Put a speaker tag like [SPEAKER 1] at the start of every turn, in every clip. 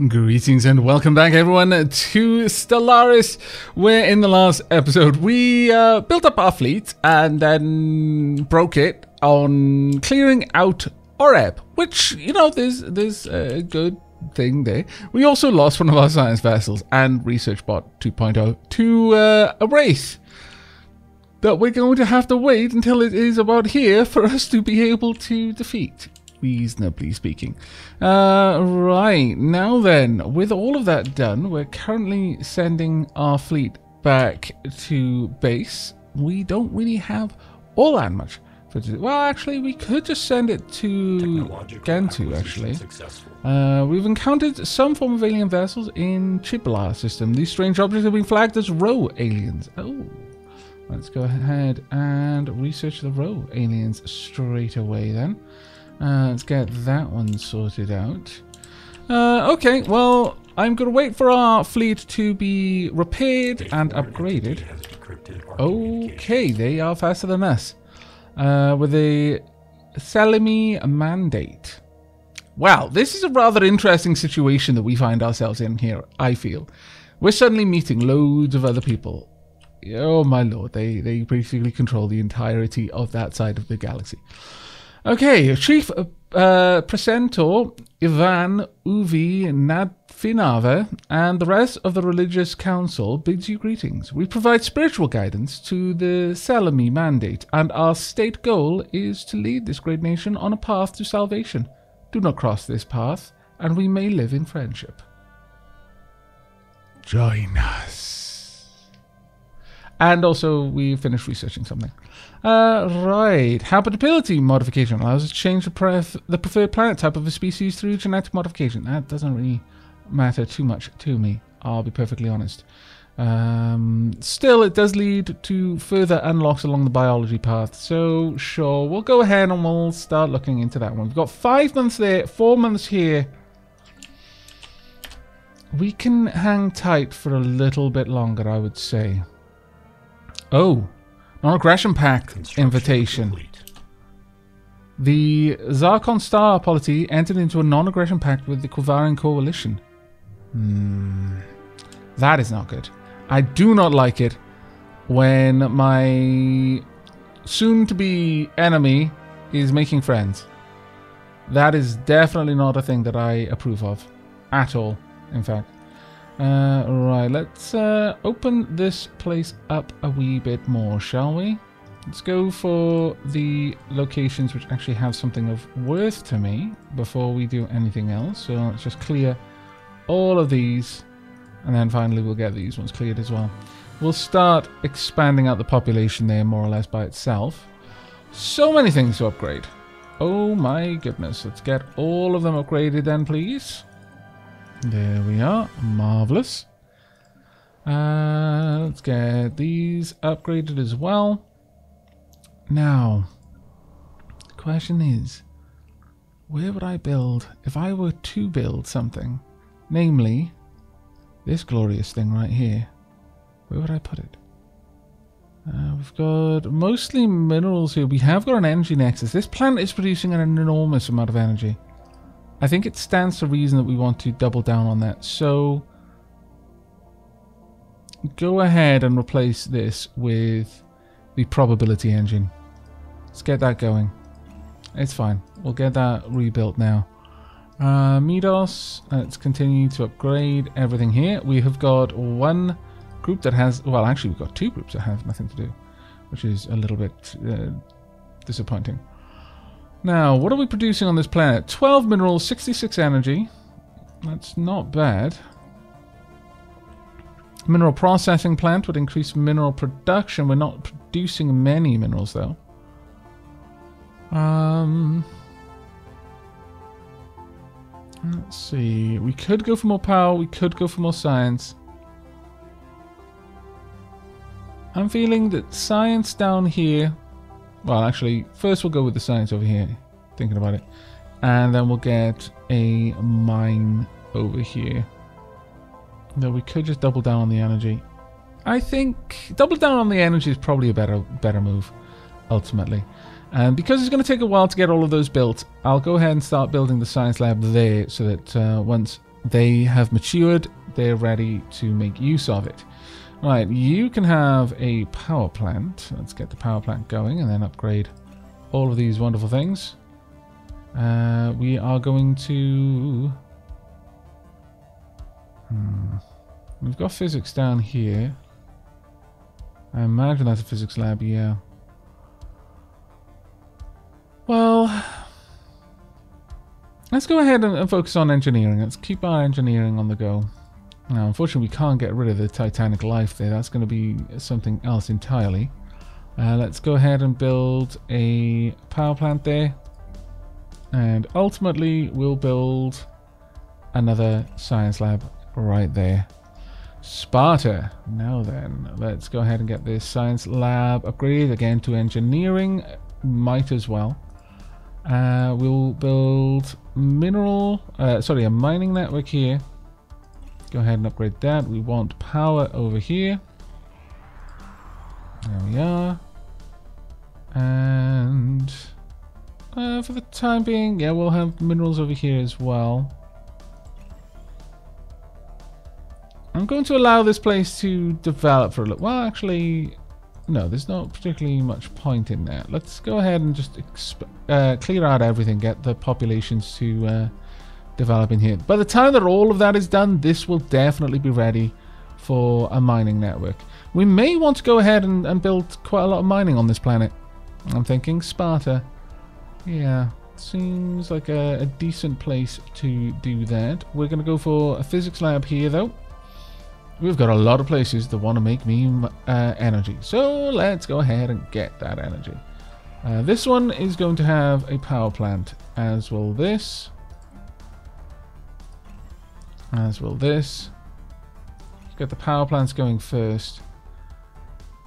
[SPEAKER 1] Greetings and welcome back everyone to Stellaris, where in the last episode we built up our fleet and then broke it on clearing out Oreb, which, you know, there's a good thing there. We also lost one of our science vessels and ResearchBot 2.0 to a race that we're going to have to wait until it is about here for us to be able to defeat. Reasonably speaking. Right, now then, with all of that done, we're currently sending our fleet back to base. We don't really have all that much. Well, actually, we could just send it to Gantu, actually. We've encountered some form of alien vessels in Chibla system. These strange objects have been flagged as Roe aliens. Oh, let's go ahead and research the Roe aliens straight away then. Let's get that one sorted out. Okay, well, I'm going to wait for our fleet to be repaired and upgraded. Okay, they are faster than us. With a Salami mandate. Wow, this is a rather interesting situation that we find ourselves in here, I feel. We're suddenly meeting loads of other people. Oh my lord, they basically control the entirety of that side of the galaxy. Okay, Chief Precentor Aven Uvi Nadfinava and the rest of the religious council bids you greetings. We provide spiritual guidance to the Salami mandate, and our state goal is to lead this great nation on a path to salvation. Do not cross this path, and we may live in friendship. Join us. And also, we finished researching something. Right. Habitability modification allows us to change the preferred planet type of a species through genetic modification. That doesn't really matter too much to me, I'll be perfectly honest. Still, it does lead to further unlocks along the biology path. So, sure, we'll go ahead and we'll start looking into that one. We've got 5 months there, 4 months here. We can hang tight for a little bit longer, I would say. Oh, non-aggression pact invitation. The Zarkon Star polity entered into a non-aggression pact with the Quivarian Coalition. That is not good. I do not like it when my soon-to-be enemy is making friends. That is definitely not a thing that I approve of. At all, in fact. Right, let's open this place up a wee bit more, shall we? Let's go for the locations which actually have something of worth to me before we do anything else. So let's just clear all of these, and then finally we'll get these ones cleared as well. We'll start expanding out the population there more or less by itself. So many things to upgrade. Oh my goodness, let's get all of them upgraded then, please. There we are. Marvelous. Let's get these upgraded as well. Now, the question is, where would I build if I were to build something? Namely, this glorious thing right here. Where would I put it? We've got mostly minerals here. We have got an energy nexus. This planet is producing an enormous amount of energy. I think it stands to reason that we want to double down on that. So, go ahead and replace this with the probability engine. Let's get that going. It's fine. We'll get that rebuilt now. Midos, let's continue to upgrade everything here. We have got one group that has... Well, actually, we've got 2 groups that have nothing to do, which is a little bit disappointing. Now, what are we producing on this planet? 12 minerals, 66 energy. That's not bad. Mineral processing plant would increase mineral production. We're not producing many minerals, though. Let's see. We could go for more power. We could go for more science. I'm feeling that science down here... Well, actually, first we'll go with the science over here, thinking about it. And then we'll get a mine over here. Though we could just double down on the energy. I think double down on the energy is probably a better move, ultimately. And because it's going to take a while to get all of those built, I'll go ahead and start building the science lab there so that once They have matured. They're ready to make use of it. Right, you can have a power plant. Let's get the power plant going and then upgrade all of these wonderful things. We are going to... We've got physics down here. I imagine that's a physics lab, yeah. Well, let's go ahead and focus on engineering. Let's keep our engineering on the go. Now, unfortunately, we can't get rid of the Titanic life there. That's going to be something else entirely. Let's go ahead and build a power plant there. And ultimately, we'll build another science lab right there. Sparta. Now then, let's go ahead and get this science lab upgraded again to engineering. Might as well. We'll build a mining network here. Go ahead and upgrade that. We want power over here. There we are. And for the time being, yeah, we'll have minerals over here as well. I'm going to allow this place to develop for a little. Well, actually, no, there's not particularly much point in that. Let's go ahead and just clear out everything, get the populations to develop in here. By the time that all of that is done, this will definitely be ready for a mining network. We may want to go ahead and build quite a lot of mining on this planet. I'm thinking Sparta. Yeah, seems like a decent place to do that. We're going to go for a physics lab here, though. We've got a lot of places that want to make me energy. So let's go ahead and get that energy. This one is going to have a power plant, as will this. As will this. Let's get the power plants going first.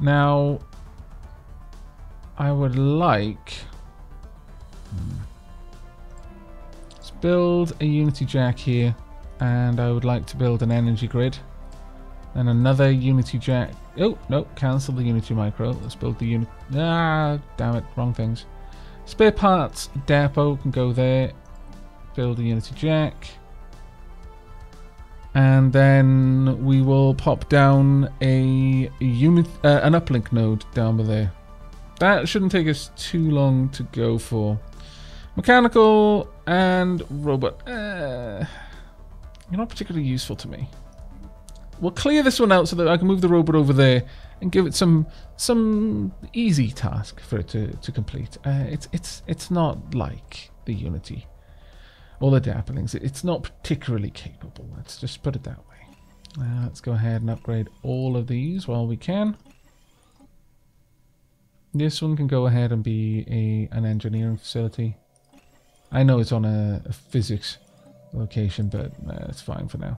[SPEAKER 1] Now, I would like... Let's build a Unity jack here. And I would like to build an energy grid. And another Unity jack. Oh, no, cancel the Unity micro. Let's build the Unity. Ah, damn it, wrong things. Spare parts depot can go there. Build a Unity jack. And then we will pop down an uplink node down by there. That shouldn't take us too long to go for. Mechanical and robot. You're not particularly useful to me. We'll clear this one out so that I can move the robot over there and give it some easy task for it to complete. It's not like the Unity or the Dapplings. It's not particularly capable. Let's just put it that way. Let's go ahead and upgrade all of these while we can. This one can go ahead and be an engineering facility. I know it's on a physics location, but it's fine for now.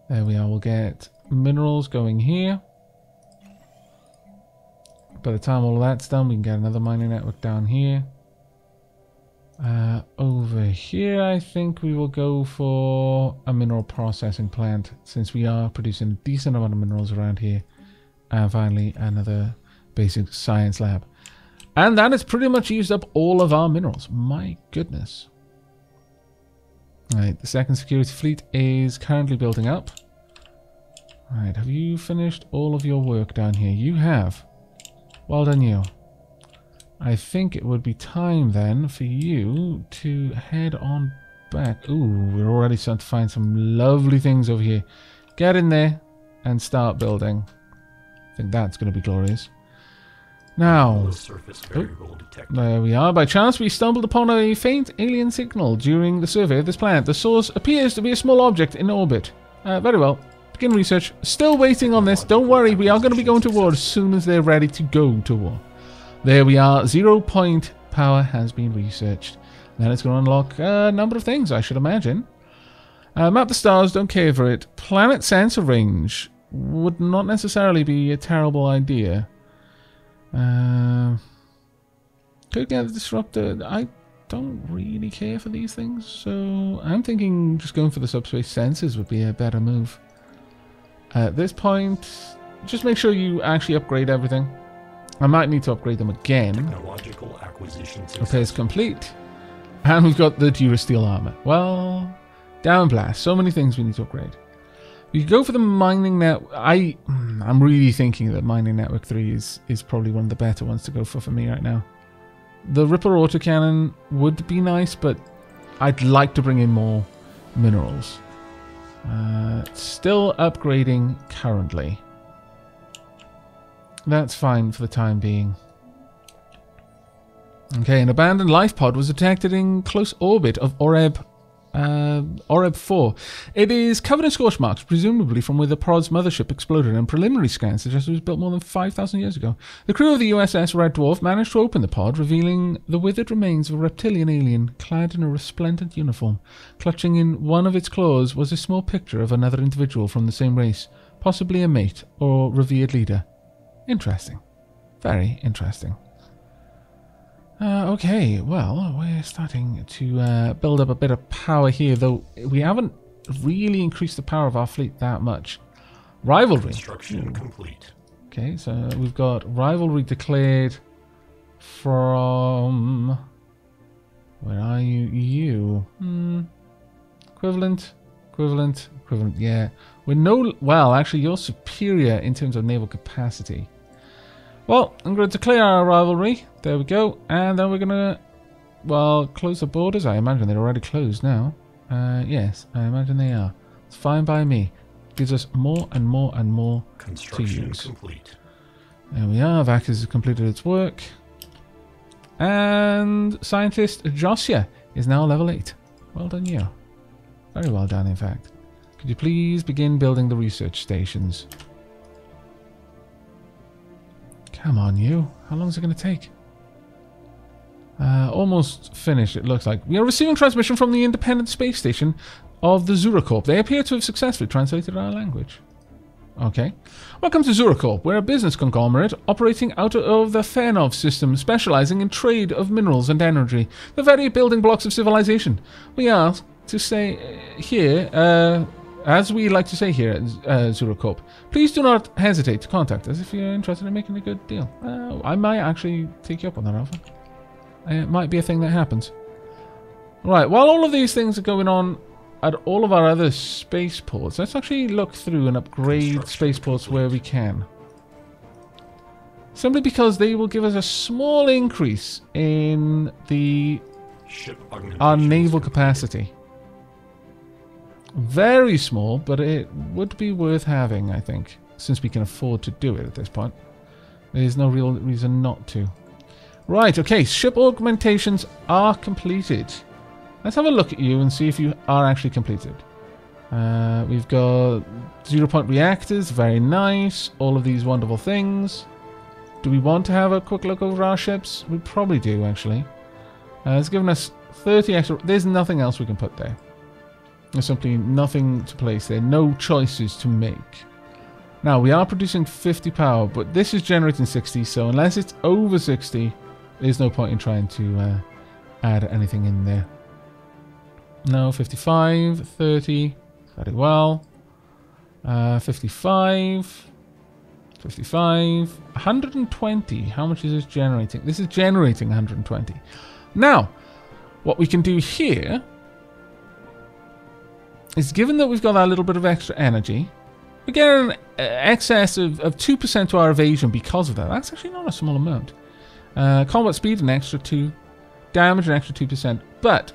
[SPEAKER 1] There we are. We'll get minerals going here. By the time all of that's done, we can get another mining network down here. Over here, I think we will go for a mineral processing plant, since we are producing a decent amount of minerals around here. And finally, another basic science lab. And that has pretty much used up all of our minerals. My goodness. Right, the second security fleet is currently building up. Right, have you finished all of your work down here? You have. Well done, you. I think it would be time then for you to head on back. Ooh, we're already starting to find some lovely things over here. Get in there and start building. I think that's going to be glorious. Now, there we are. By chance, we stumbled upon a faint alien signal during the survey of this planet. The source appears to be a small object in orbit. Very well. Begin research. Still waiting on this. Don't worry, we are going to be going to war as soon as they're ready to go to war. There we are. 0 point power has been researched. Then it's going to unlock a number of things, I should imagine. Map the stars, don't care for it. Planet sensor range would not necessarily be a terrible idea. Could get disrupted. I don't really care for these things, so I'm thinking just going for the subspace sensors would be a better move. At this point, just make sure you actually upgrade everything. I might need to upgrade them again.
[SPEAKER 2] Technological acquisition
[SPEAKER 1] repairs complete. And we've got the Durasteel armor. Well, Down blast. So many things we need to upgrade. We could go for the mining net. I'm really thinking that mining network 3 is probably one of the better ones to go for me right now. The Ripper autocannon would be nice, but I'd like to bring in more minerals. Still upgrading currently. That's fine for the time being. Okay, an abandoned life pod was detected in close orbit of Oreb 4. It is covered in scorch marks, presumably from where the pod's mothership exploded, and preliminary scans suggest it was built more than 5,000 years ago. The crew of the USS Red Dwarf managed to open the pod, revealing the withered remains of a reptilian alien clad in a resplendent uniform. Clutching in one of its claws was a small picture of another individual from the same race, possibly a mate or revered leader. Interesting. Very interesting. Okay, well, we're starting to build up a bit of power here, though we haven't really increased the power of our fleet that much. Rivalry.
[SPEAKER 2] Construction complete.
[SPEAKER 1] Okay, so we've got rivalry declared from... Where are you? You. Equivalent. Yeah. We're no... Well, actually, you're superior in terms of naval capacity. Well, I'm going to declare our rivalry. There we go. And then we're going to, well, close the borders. I imagine they're already closed now. Yes, I imagine they are. It's fine by me. Gives us more and more and more to use.
[SPEAKER 2] Complete.
[SPEAKER 1] There we are. Aavak has completed its work. And scientist Josia is now level 8. Well done, you. Very well done, in fact. Could you please begin building the research stations? Come on, you. How long is it going to take? Almost finished, it looks like. We are receiving transmission from the independent space station of the Zuracorp. They appear to have successfully translated our language. Okay. Welcome to Zuracorp. We're a business conglomerate operating out of the Fenov system, specializing in trade of minerals and energy, the very building blocks of civilization. We are to say here, as we like to say here at Zuracorp, please do not hesitate to contact us if you're interested in making a good deal. I might actually take you up on that offer. It might be a thing that happens. Right, while all of these things are going on at all of our other spaceports, let's actually look through and upgrade spaceports where we can. Simply because they will give us a small increase in our naval capacity. Very small, but it would be worth having, I think, since we can afford to do it at this point. There's no real reason not to. Right, okay, ship augmentations are completed. Let's have a look at you and see if you are actually completed. We've got 0-point reactors, very nice. All of these wonderful things. Do we want to have a quick look over our ships? We probably do, actually. It's given us 30 extra... There's nothing else we can put there. There's simply nothing to place there. No choices to make. Now, we are producing 50 power, but this is generating 60, so unless it's over 60, there's no point in trying to add anything in there. No, 55, 30, very well. 55, 55, 120. How much is this generating? This is generating 120. Now, what we can do here is, given that we've got that little bit of extra energy, we get an excess of 2% to our evasion because of that. That's actually not a small amount. Combat speed, an extra 2. Damage, an extra 2%. But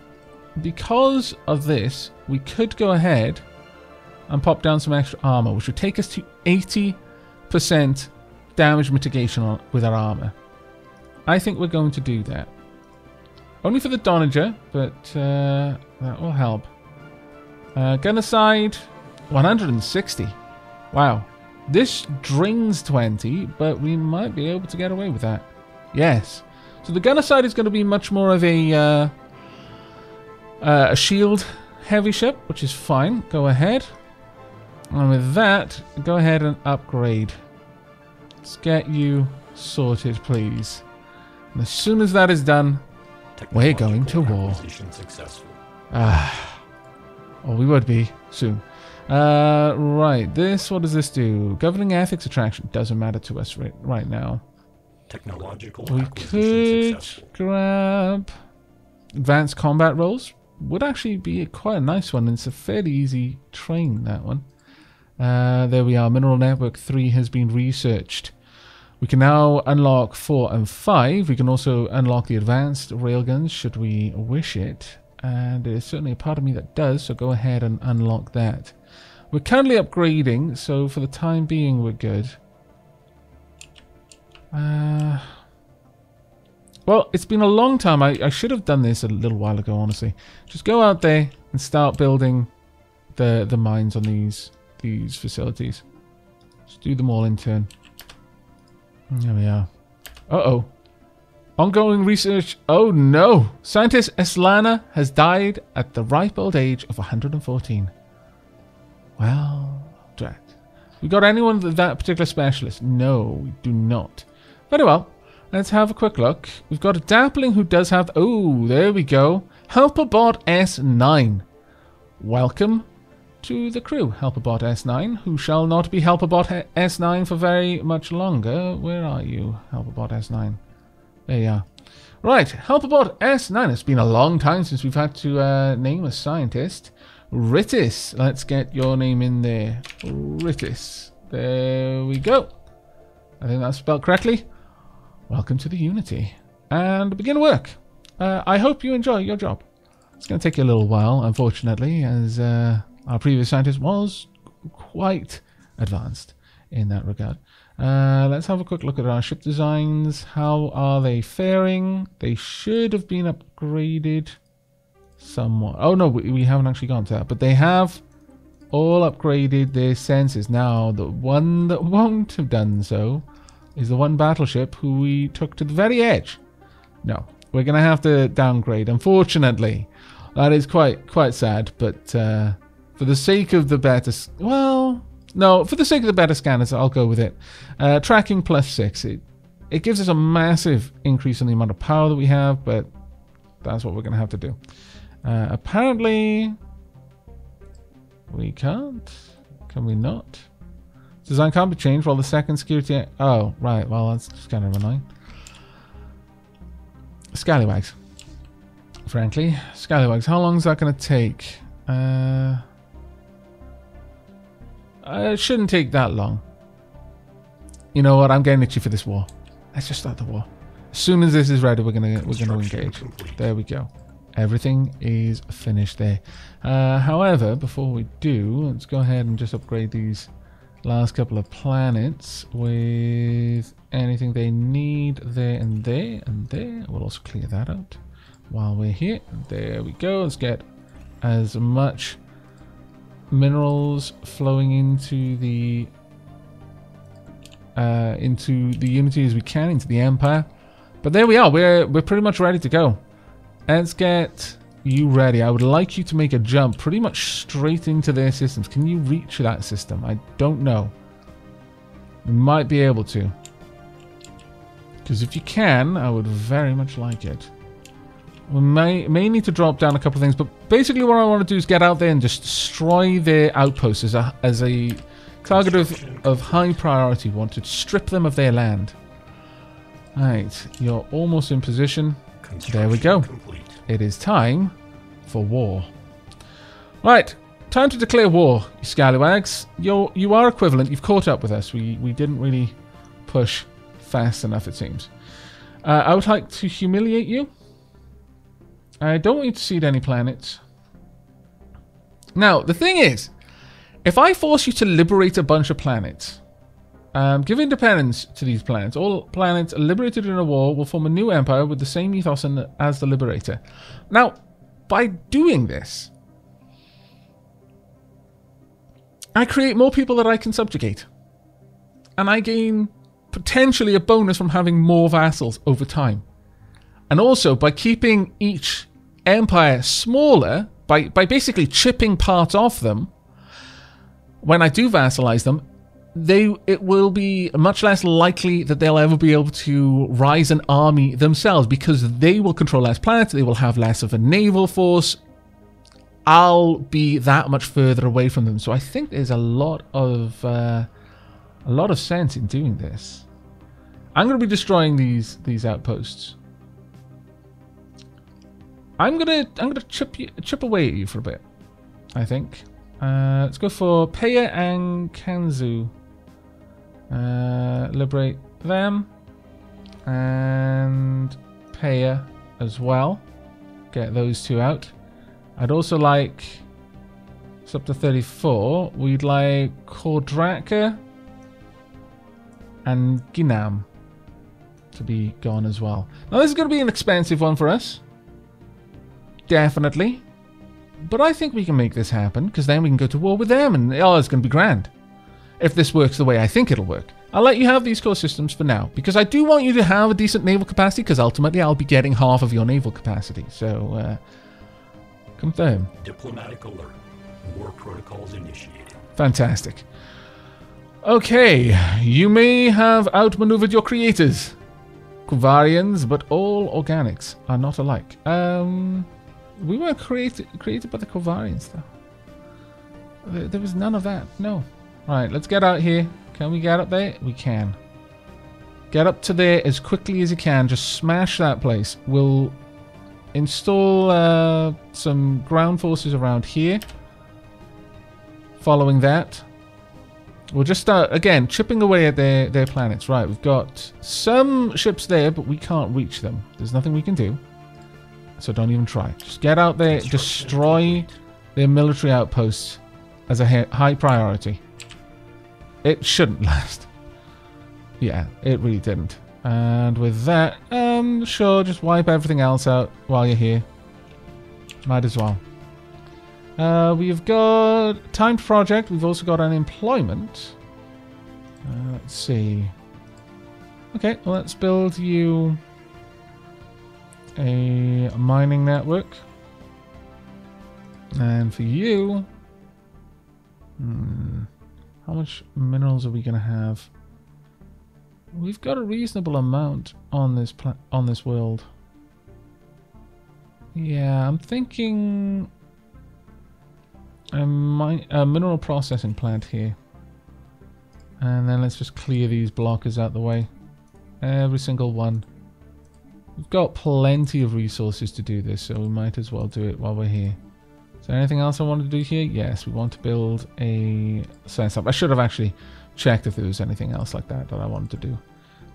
[SPEAKER 1] because of this, we could go ahead and pop down some extra armor, which would take us to 80% damage mitigation with our armor. I think we're going to do that. Only for the Donager, but that will help. Gunner side, 160. Wow. This drains 20, but we might be able to get away with that. Yes. So the gunner side is going to be much more of a shield heavy ship, which is fine. Go ahead. And with that, go ahead and upgrade. Let's get you sorted, please. And as soon as that is done, we're going to war. Oh, we would be soon. Right, what does this do? Governing ethics attraction doesn't matter to us right now.
[SPEAKER 2] Technological
[SPEAKER 1] we could grab advanced combat roles. would actually be quite a nice one. It's a fairly easy train, that one. There we are. Mineral Network 3 has been researched. We can now unlock 4 and 5. We can also unlock the advanced railguns should we wish it. And there's certainly a part of me that does, so go ahead and unlock that. We're currently upgrading, so for the time being we're good. Well, it's been a long time. I should have done this a little while ago, honestly. Just go out there and start building the mines on these facilities. Just do them all in turn. There we are. Uh-oh. Ongoing research. Oh no! Scientist Eslana has died at the ripe old age of 114. Well, drat. We got anyone with that particular specialist? No, we do not. Very well. Let's have a quick look. We've got a Dappling who does have... Oh, there we go. Helperbot S9. Welcome to the crew, Helperbot S9, who shall not be Helperbot S9 for very much longer. Where are you, Helperbot S9? There you are. Right, Helperbot S9. It's been a long time since we've had to name a scientist. Ritis. Let's get your name in there. Ritis. There we go. I think that's spelled correctly. Welcome to the Unity. And begin work. I hope you enjoy your job. It's going to take you a little while, unfortunately, as our previous scientist was quite advanced in that regard. Let's have a quick look at our ship designs. How are they faring? They should have been upgraded somewhat. Oh no, we haven't actually gone to that. But they have all upgraded their sensors. Now, the one that won't have done so is the one battleship who we took to the very edge. No, we're going to have to downgrade, unfortunately. That is quite sad, but for the sake of the better... Well... No, for the sake of the better scanners, I'll go with it. Tracking +6. It gives us a massive increase in the amount of power that we have, but that's what we're going to have to do. Apparently, we can't. Can we not? Design can't be changed while the second security... Oh, right. Well, that's kind of annoying. Scallywags. Frankly. Scallywags. How long is that going to take? It shouldn't take that long. You know what? I'm getting itchy for this war. Let's just start the war. As soon as this is ready, we're gonna engage. Complete. There we go. Everything is finished there. However, before we do, let's go ahead and just upgrade these last couple of planets with anything they need there and there and there. We'll also clear that out while we're here. There we go. Let's get as much minerals flowing into the Unity as we can, into the Empire. But there we are. We're pretty much ready to go. Let's get you ready. I would like you to make a jump pretty much straight into their systems. Can you reach that system? I don't know. You might be able to. Because if you can, I would very much like it. We may need to drop down a couple of things, but basically what I want to do is get out there and just destroy their outposts as a target of high priority. We want to strip them of their land. Right, you're almost in position. There we go. Complete. It is time for war. Right, time to declare war, you scallywags. You are equivalent. You've caught up with us. We didn't really push fast enough, it seems. I would like to humiliate you. I don't want you to seed any planets. Now, the thing is, if I force you to liberate a bunch of planets, give independence to these planets. All planets liberated in a war will form a new empire with the same ethos as the liberator. Now, by doing this, I create more people that I can subjugate. And I gain potentially a bonus from having more vassals over time. And also, by keeping each empire smaller, by basically chipping parts off them, when I do vassalize them, it will be much less likely that they'll ever be able to rise an army themselves, because they will control less planets, they will have less of a naval force. I'll be that much further away from them. So I think there's a lot of sense in doing this. I'm going to be destroying these outposts. I'm gonna chip away at you for a bit, I think. Let's go for Peya and Kanzu. Liberate them. And Peya as well. Get those two out. I'd also like... It's up to 34. We'd like Kordraka and Ginam to be gone as well. Now this is going to be an expensive one for us. Definitely. But I think we can make this happen, because then we can go to war with them, and oh, it's going to be grand. If this works the way I think it'll work. I'll let you have these core systems for now, because I do want you to have a decent naval capacity, because ultimately I'll be getting half of your naval capacity. So, confirm.
[SPEAKER 2] Diplomatic alert. War protocols initiated.
[SPEAKER 1] Fantastic. Okay, you may have outmaneuvered your creators. Kovarians, but all organics are not alike. We weren't created by the Kovarians, though. There was none of that. No. Right, let's get out here. Can we get up there? We can. Get up to there as quickly as you can. Just smash that place. We'll install some ground forces around here. Following that, we'll just start, again, chipping away at their planets. Right, we've got some ships there, but we can't reach them. There's nothing we can do. So don't even try. Just get out there, destroy their military outposts as a high priority. It shouldn't last. Yeah, it really didn't. And with that, sure, just wipe everything else out while you're here. Might as well. We've got timed project. We've also got unemployment. Let's see. Okay, well, let's build you a mining network. And for you, how much minerals are we going to have? We've got a reasonable amount on this world. Yeah, I'm thinking a mineral processing plant here. And then let's just clear these blockers out the way. Every single one. We've got plenty of resources to do this, so we might as well do it while we're here. Is there anything else I want to do here? Yes, we want to build a science hub. I should have actually checked if there was anything else like that I wanted to do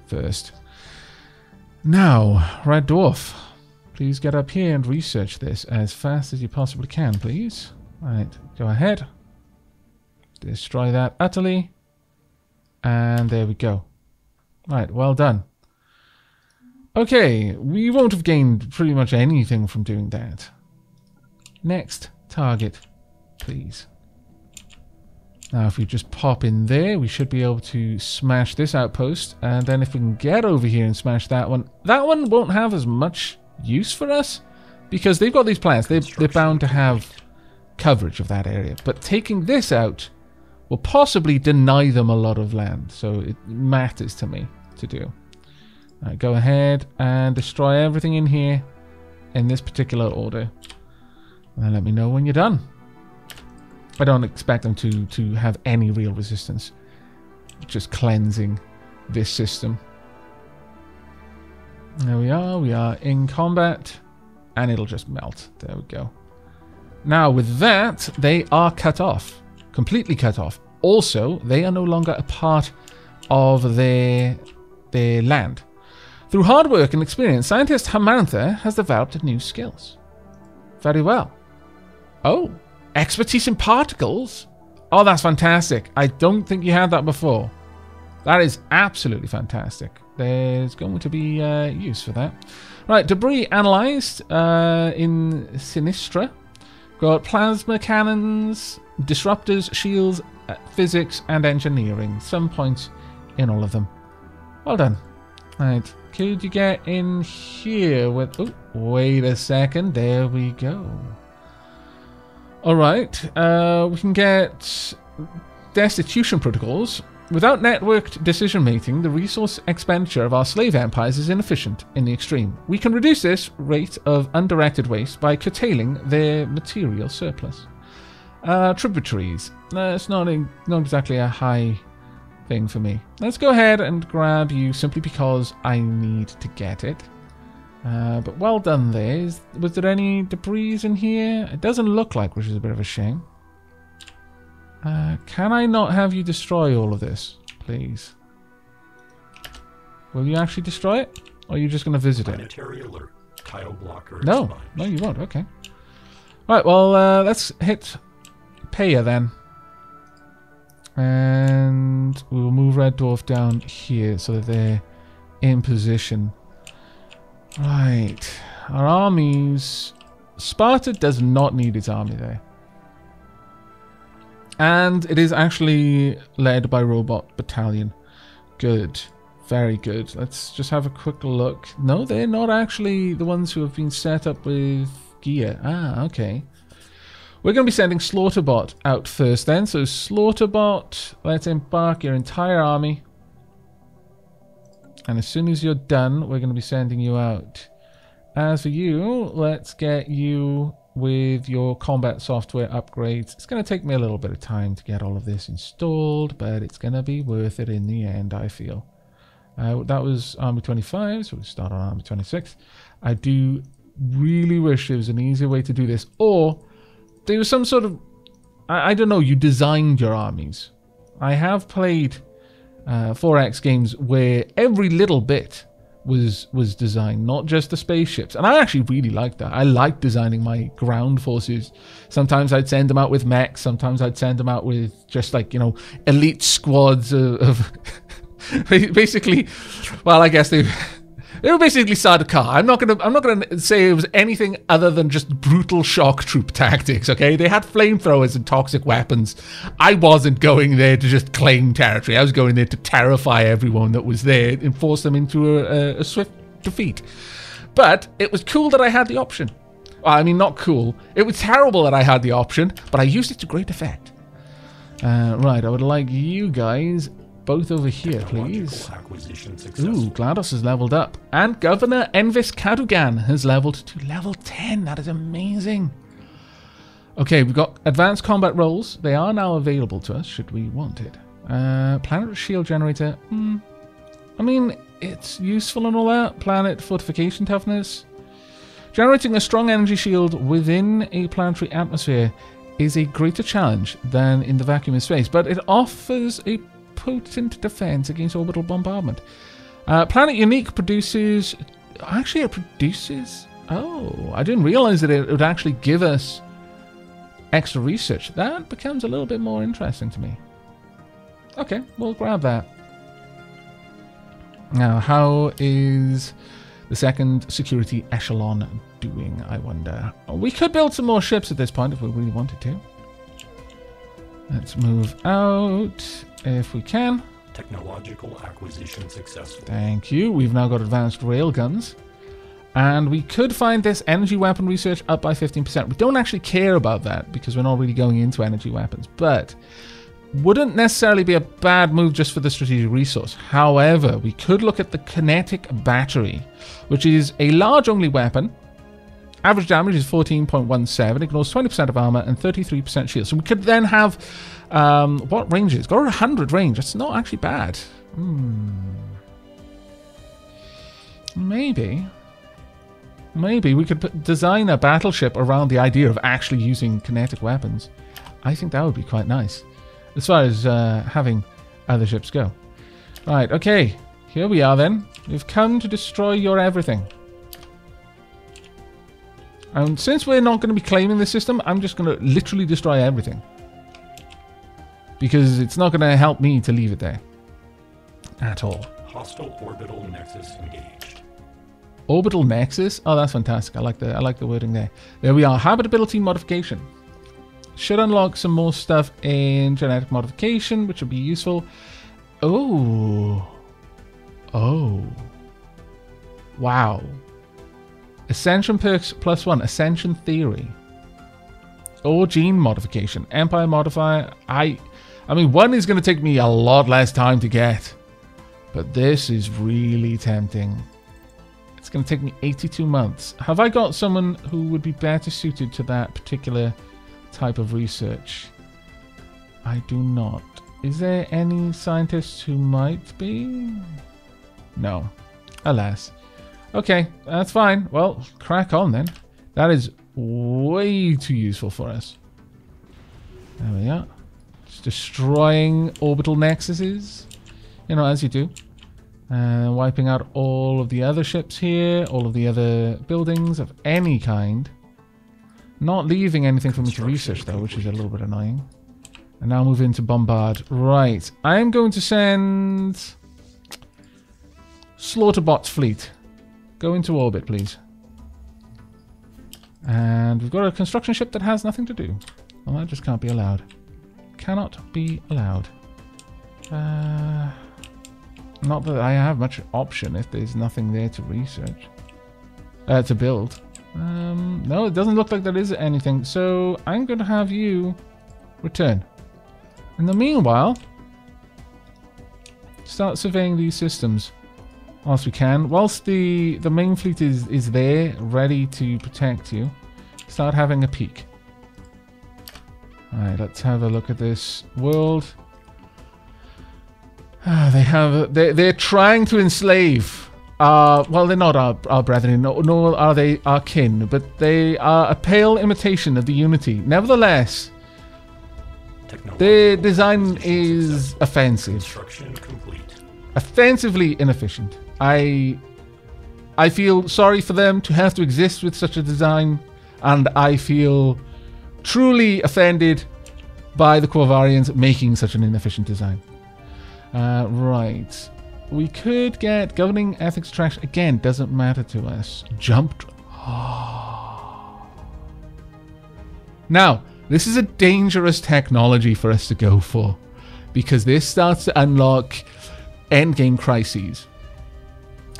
[SPEAKER 1] first. Now, Red Dwarf, please get up here and research this as fast as you possibly can, please. Right, go ahead. Destroy that utterly. And there we go. Right, well done. Okay, we won't have gained pretty much anything from doing that. Next target, please. Now, if we just pop in there, we should be able to smash this outpost. And then if we can get over here and smash that one won't have as much use for us, because they've got these plans. They're bound to have coverage of that area. But taking this out will possibly deny them a lot of land. So it matters to me to do. Right, go ahead and destroy everything in here in this particular order. And then let me know when you're done. I don't expect them to have any real resistance. Just cleansing this system. There we are. We are in combat. And it'll just melt. There we go. Now with that, they are cut off. Completely cut off. Also, they are no longer a part of their land. Through hard work and experience, scientist Hamantha has developed new skills. Very well. Oh, expertise in particles? Oh, that's fantastic. I don't think you had that before. That is absolutely fantastic. There's going to be use for that. Right, debris analyzed in Sinistra. Got plasma cannons, disruptors, shields, physics, and engineering. Some points in all of them. Well done. Right, could you get in here with... Oh, wait a second. There we go. Alright, we can get destitution protocols. Without networked decision-making, the resource expenditure of our slave empires is inefficient in the extreme. We can reduce this rate of undirected waste by curtailing their material surplus. Tributaries. It's not exactly a high thing for me. Let's go ahead and grab you simply because I need to get it. But well done there. Was there any debris in here? It doesn't look like, which is a bit of a shame. Can I not have you destroy all of this, please? Will you actually destroy it? Or are you just going to visit it?
[SPEAKER 2] Planetary alert. Tile blocker
[SPEAKER 1] No,
[SPEAKER 2] expunged.
[SPEAKER 1] no, you won't. Okay. Right, well, let's hit Paya then. And we will move Red Dwarf down here so that they're in position. Right. Our armies... Sparta does not need its army there. And it is actually led by Robot Battalion. Good. Very good. Let's just have a quick look. No, they're not actually the ones who have been set up with gear. Ah, okay. We're going to be sending Slaughterbot out first then. So Slaughterbot, let's embark your entire army. And as soon as you're done, we're going to be sending you out. As for you, let's get you with your combat software upgrades. It's going to take me a little bit of time to get all of this installed, but it's going to be worth it in the end, I feel. That was Army 25, so we'll start on Army 26. I do really wish there was an easier way to do this, or there was some sort of... I don't know, you designed your armies. I have played 4X games where every little bit was designed, not just the spaceships. And I actually really liked that. I liked designing my ground forces. Sometimes I'd send them out with mechs. Sometimes I'd send them out with just like, you know, elite squads of basically, well, I guess they were basically Sardaukar. I'm not gonna say it was anything other than just brutal shock troop tactics. Okay, they had flamethrowers and toxic weapons. I wasn't going there to just claim territory. I was going there to terrify everyone that was there and force them into a swift defeat. But it was cool that I had the option. Well, I mean, not cool. It was terrible that I had the option, but I used it to great effect. Right, I would like you guys both over here, please. Ooh, GLaDOS has leveled up. And Governor Envis Cadogan has leveled to level 10. That is amazing. Okay, we've got advanced combat roles. They are now available to us, should we want it. Planet shield generator. I mean, it's useful and all that. Planet fortification toughness. Generating a strong energy shield within a planetary atmosphere is a greater challenge than in the vacuum of space, but it offers a potent defense against orbital bombardment. Planet Unique produces... Actually, it produces... Oh, I didn't realize that it would actually give us extra research. That becomes a little bit more interesting to me. Okay, we'll grab that. Now, how is the second security echelon doing, I wonder? We could build some more ships at this point if we really wanted to. Let's move out if we can.
[SPEAKER 2] Technological acquisition successful.
[SPEAKER 1] Thank you. We've now got advanced railguns. And we could find this energy weapon research up by 15%. We don't actually care about that because we're not really going into energy weapons. But wouldn't necessarily be a bad move just for the strategic resource. However, we could look at the kinetic battery, which is a large-only weapon. Average damage is 14.17, ignores 20% of armor and 33% shield. So we could then have, what range is it? It's got 100 range. That's not actually bad. Maybe we could design a battleship around the idea of actually using kinetic weapons. I think that would be quite nice, as far as having other ships go. Right, okay. Here we are then. We've come to destroy your everything. And since we're not going to be claiming this system, I'm just going to literally destroy everything. Because it's not going to help me to leave it there. At all.
[SPEAKER 2] Hostile orbital nexus engaged.
[SPEAKER 1] Orbital nexus? Oh, that's fantastic. I like the wording there. There we are. Habitability modification. Should unlock some more stuff in genetic modification, which would be useful. Oh. Wow. Ascension perks +1. Ascension theory. Or gene modification. Empire modifier. I mean, one is going to take me a lot less time to get. But this is really tempting. It's going to take me 82 months. Have I got someone who would be better suited to that particular type of research? I do not. Is there any scientists who might be? No. Alas. Okay, that's fine. Well, crack on then. That is way too useful for us. There we are. Just destroying orbital nexuses. You know, as you do. Wiping out all of the other ships here. All of the other buildings of any kind. Not leaving anything for me to research though, which is a little bit annoying. And now move into bombard. Right. I am going to send Slaughterbots fleet. Go into orbit, please. And we've got a construction ship that has nothing to do. Well, that just can't be allowed. Cannot be allowed. Not that I have much option if there's nothing there to research. To build. No, it doesn't look like there is anything. So I'm going to have you return. In the meanwhile, start surveying these systems whilst we can. Whilst the main fleet is there, ready to protect you, start having a peek. Alright, let's have a look at this world. They're trying to enslave. Well, they're not our brethren, nor are they our kin, but they are a pale imitation of the Unity. Nevertheless, their design is offensive.
[SPEAKER 2] Construction complete.
[SPEAKER 1] Offensively inefficient. I feel sorry for them to have to exist with such a design, and I feel truly offended by the Corvarians making such an inefficient design. Right. We could get governing ethics trash. Again, doesn't matter to us. Jumped. Now, this is a dangerous technology for us to go for, because this starts to unlock endgame crises.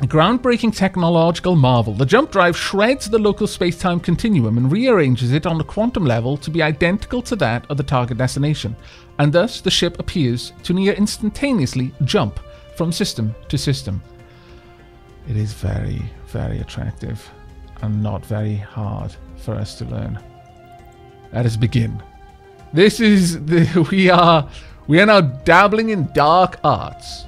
[SPEAKER 1] A groundbreaking technological marvel, the jump drive shreds the local space-time continuum and rearranges it on a quantum level to be identical to that of the target destination, and thus the ship appears to near instantaneously jump from system to system. It is very, very attractive and not very hard for us to learn. Let us begin. This is we are now dabbling in dark arts.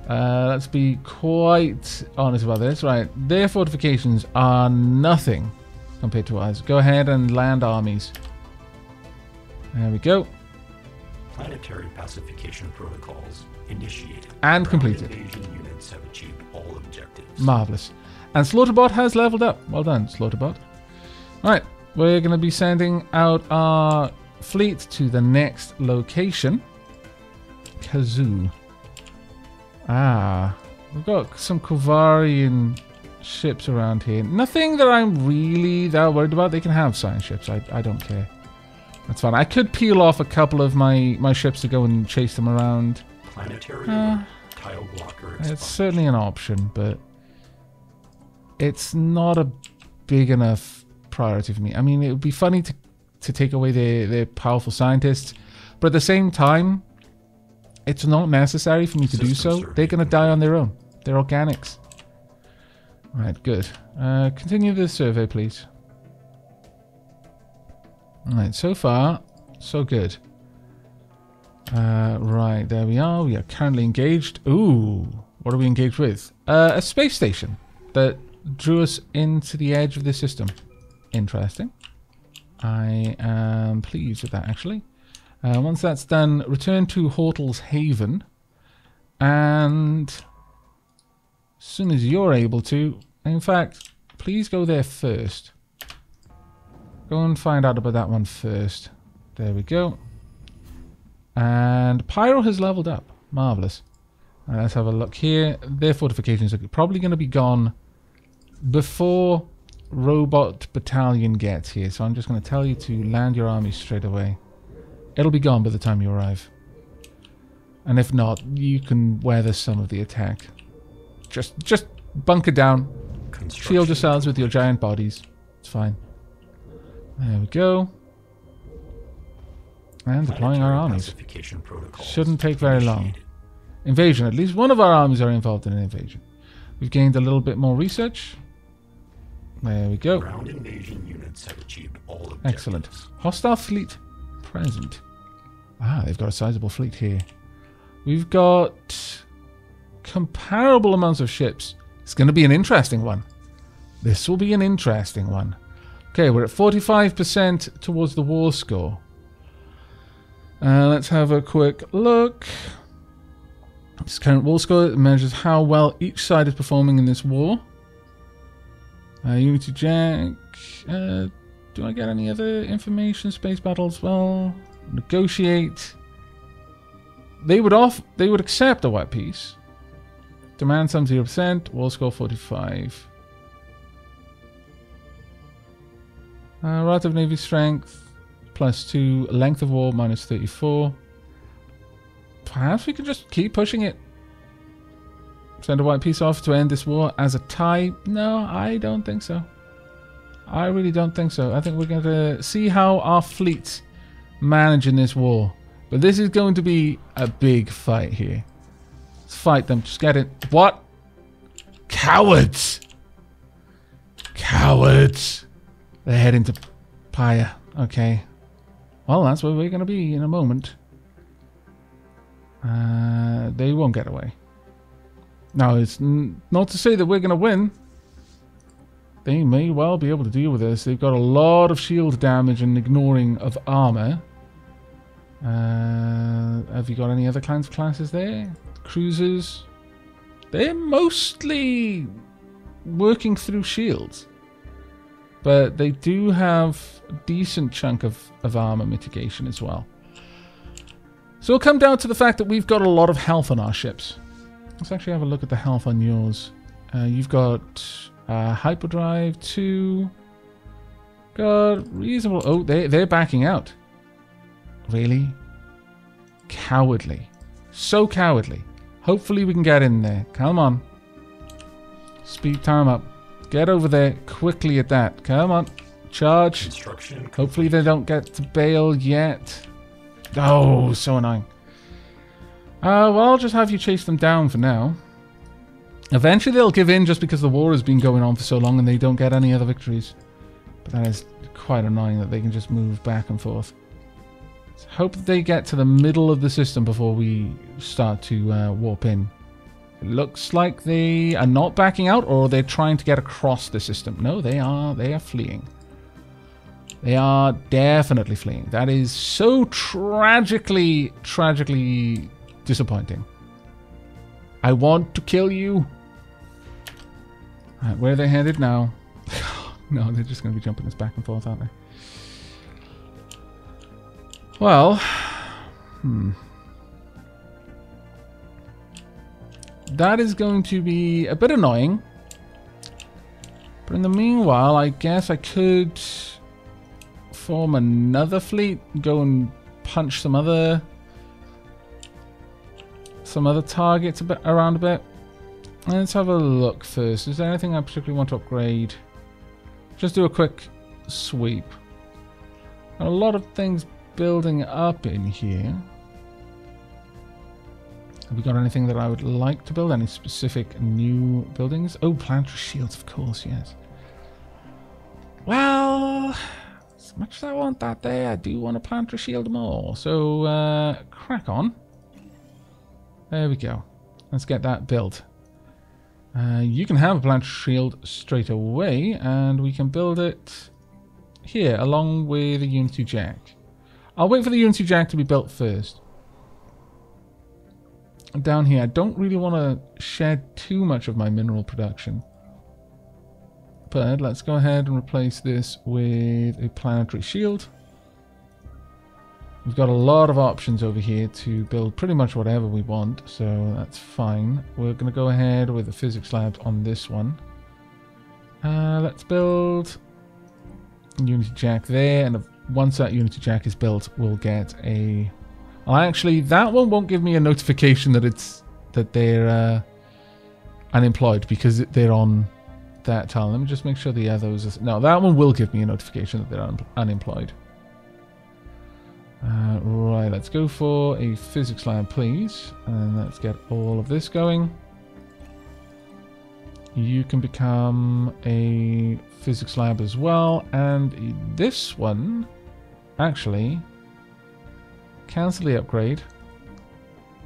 [SPEAKER 1] Let's be quite honest about this. Right, their fortifications are nothing compared to ours. Go ahead and land armies. There we go.
[SPEAKER 2] Planetary pacification protocols initiated.
[SPEAKER 1] And completed.
[SPEAKER 2] Invasion units have achieved all objectives.
[SPEAKER 1] Marvelous. And Slaughterbot has leveled up. Well done, Slaughterbot. Right, we're going to be sending out our fleet to the next location. Kazoo. Ah, we've got some Kovarian ships around here. Nothing that I'm really that worried about. They can have science ships. I don't care. That's fine. I could peel off a couple of my ships to go and chase them around.
[SPEAKER 2] Planetary tile blocker.
[SPEAKER 1] It's certainly an option, but it's not a big enough priority for me. I mean, it would be funny to take away their powerful scientists, but at the same time, it's not necessary for me to do so. They're going to die on their own. They're organics. Right, good. Continue the survey, please. Alright, so far, so good. Right, there we are. We are currently engaged. Ooh, what are we engaged with? A space station that drew us into the edge of the system. Interesting. I am pleased with that, actually. Once that's done, return to Hortal's Haven. And as soon as you're able to, in fact, please go there first. Go and find out about that one first. There we go. And Pyro has leveled up. Marvellous. Let's have a look here. Their fortifications are probably going to be gone before Robot Battalion gets here. So I'm just going to tell you to land your army straight away. It'll be gone by the time you arrive. And if not, you can weather some of the attack. Just bunker down. Shield yourselves with your giant bodies. It's fine. There we go. And deploying our armies. Shouldn't take very long. Invasion. At least one of our armies are involved in an invasion. We've gained a little bit more research. There we go.
[SPEAKER 2] Ground invasion units have achieved all objectives.
[SPEAKER 1] Excellent. Hostile fleet present. Ah, they've got a sizable fleet here. We've got comparable amounts of ships It's going to be an interesting one. This will be an interesting one. Okay, we're at 45% towards the war score. Let's have a quick look. This current war score measures how well each side is performing in this war. Unity Jack. Do I get any other information? Space battles. Well, negotiate. They would accept a white peace. Demand some 0%. War score 45. Relative navy strength +2. Length of war -34. Perhaps we could just keep pushing it. Send a white peace off to end this war as a tie. No, I don't think so. I really don't think so. I think we're going to see how our fleets manage in this war. But this is going to be a big fight here. Let's fight them. Just get it. What? Cowards! Cowards! They're heading to Pyre. Okay. Well, that's where we're going to be in a moment. They won't get away. Now, it's not to say that we're going to win. They may well be able to deal with this. They've got a lot of shield damage and ignoring of armor. Have you got any other kinds of classes there? Cruisers. They're mostly working through shields. But they do have a decent chunk of armor mitigation as well. So it'll come down to the fact that we've got a lot of health on our ships. Let's actually have a look at the health on yours. You've got hyperdrive 2. Got reasonable... Oh, they're backing out. Really? Cowardly. So cowardly. Hopefully we can get in there. Come on. Speed time up. Get over there quickly at that. Come on. Charge. Hopefully they don't get to bail yet. Oh, so annoying. Well, I'll just have you chase them down for now. Eventually they'll give in just because the war has been going on for so long and they don't get any other victories. But that is quite annoying that they can just move back and forth. Let's hope that they get to the middle of the system before we start to warp in. It looks like they are not backing out, or they're trying to get across the system. No, they are fleeing. They are definitely fleeing. That is so tragically disappointing. I want to kill you. Right, where are they headed now? No, they're just going to be jumping us back and forth, aren't they? Well, that is going to be a bit annoying. But in the meanwhile, I guess I could form another fleet, go and punch some other targets around a bit. Let's have a look first. Is there anything I particularly want to upgrade? Just do a quick sweep. A lot of things building up in here. Have we got anything that I would like to build? Any specific new buildings? Oh, planetary shields, of course, yes. Well, as much as I want that there, I do want a planetary shield more. So, crack on. There we go. Let's get that built. You can have a planetary shield straight away, and we can build it here, along with a Unity Jack. I'll wait for the Unity Jack to be built first. Down here, I don't really want to shed too much of my mineral production. But let's go ahead and replace this with a planetary shield. We've got a lot of options over here to build pretty much whatever we want, so that's fine. We're going to go ahead with the physics lab on this one. Let's build a Unity Jack there, and once that Unity Jack is built, we'll get a... Well, actually, that one won't give me a notification that they're unemployed because they're on that tile. Let me just make sure the others... No, that one will give me a notification that they're unemployed. Right, let's go for a physics lab, please. And let's get all of this going. You can become a physics lab as well. And this one, actually, cancel the upgrade.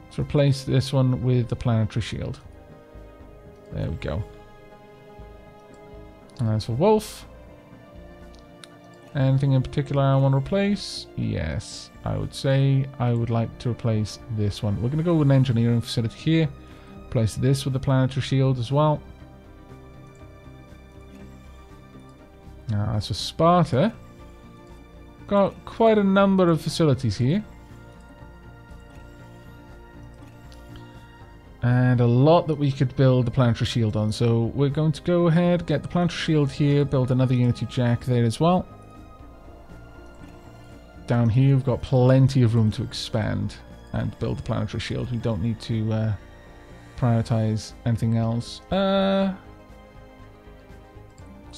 [SPEAKER 1] Let's replace this one with the planetary shield. There we go. And that's for Wolf. Anything in particular I want to replace? Yes, I would say I would like to replace this one. We're going to go with an engineering facility here. Replace this with the planetary shield as well. Now, as for Sparta, got quite a number of facilities here. And a lot that we could build the planetary shield on. So we're going to go ahead, get the planetary shield here, build another Unity Jack there as well. Down here we've got plenty of room to expand and build the planetary shield. We don't need to prioritize anything else. Let's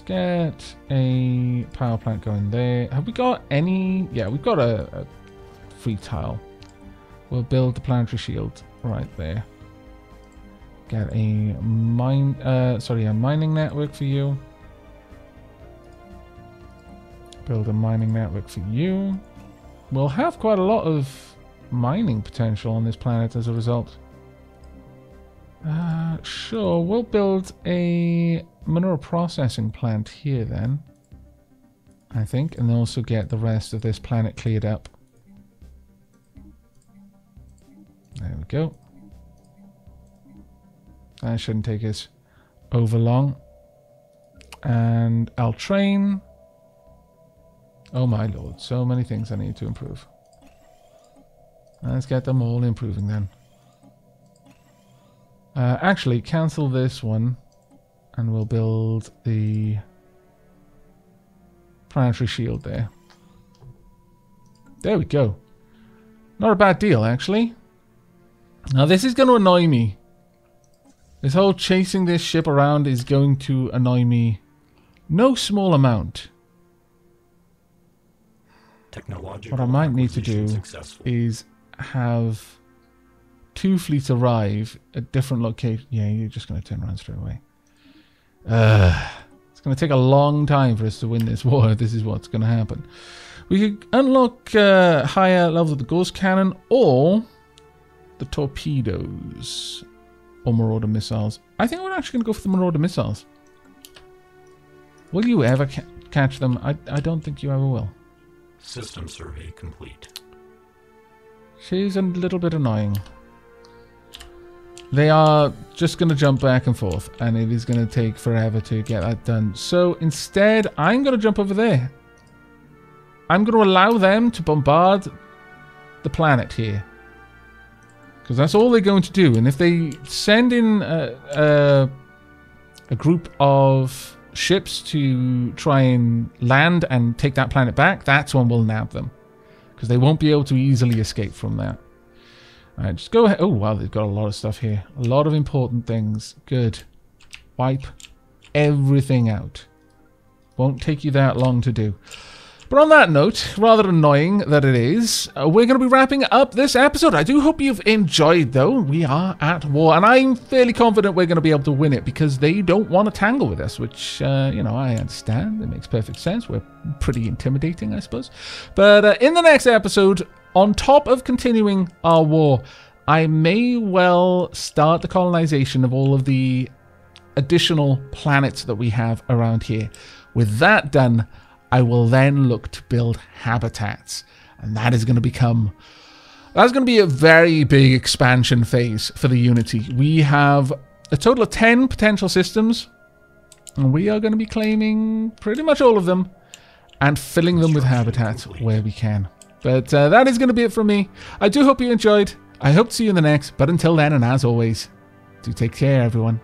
[SPEAKER 1] get a power plant going there. Have we got any? Yeah, we've got a free tile. We'll build the planetary shield right there. Get a mining network for you. Build a mining network for you. We'll have quite a lot of mining potential on this planet as a result. Sure, we'll build a mineral processing plant here then, I think, and also get the rest of this planet cleared up. There we go. That shouldn't take us over long. And I'll train. Oh my lord, so many things I need to improve. Let's get them all improving then. Actually, cancel this one and we'll build the planetary shield there. There we go. Not a bad deal, actually. Now, this is going to annoy me. This whole chasing this ship around is going to annoy me no small amount. What I might need to do is have 2 fleets arrive at different locations. Yeah, you're just going to turn around straight away. It's going to take a long time for us to win this war. This is what's going to happen. We could unlock higher levels of the ghost cannon or the torpedoes or marauder missiles. I think we're actually going to go for the marauder missiles. Will you ever catch them? I don't think you ever will.
[SPEAKER 2] System survey complete.
[SPEAKER 1] She's a little bit annoying. They are just going to jump back and forth, and it is going to take forever to get that done. So instead, I'm going to jump over there. I'm going to allow them to bombard the planet here. Because that's all they're going to do. And if they send in a group of ships to try and land and take that planet back, that's when we'll nab them. Because they won't be able to easily escape from that. Alright, just go ahead. Oh, wow, they've got a lot of stuff here. A lot of important things. Good. Wipe everything out. Won't take you that long to do. But on that note, rather annoying that it is, we're going to be wrapping up this episode. I do hope you've enjoyed, though. We are at war, and I'm fairly confident we're going to be able to win it because they don't want to tangle with us, which, you know, I understand. It makes perfect sense. We're pretty intimidating, I suppose. But in the next episode, on top of continuing our war, I may well start the colonization of all of the additional planets that we have around here. With that done, I will then look to build habitats, and that is going to become... That's going to be a very big expansion phase for the Unity. We have a total of 10 potential systems, and we are going to be claiming pretty much all of them and filling them with habitats where we can. But that is going to be it from me. I do hope you enjoyed. I hope to see you in the next, but until then, and as always, do take care, everyone.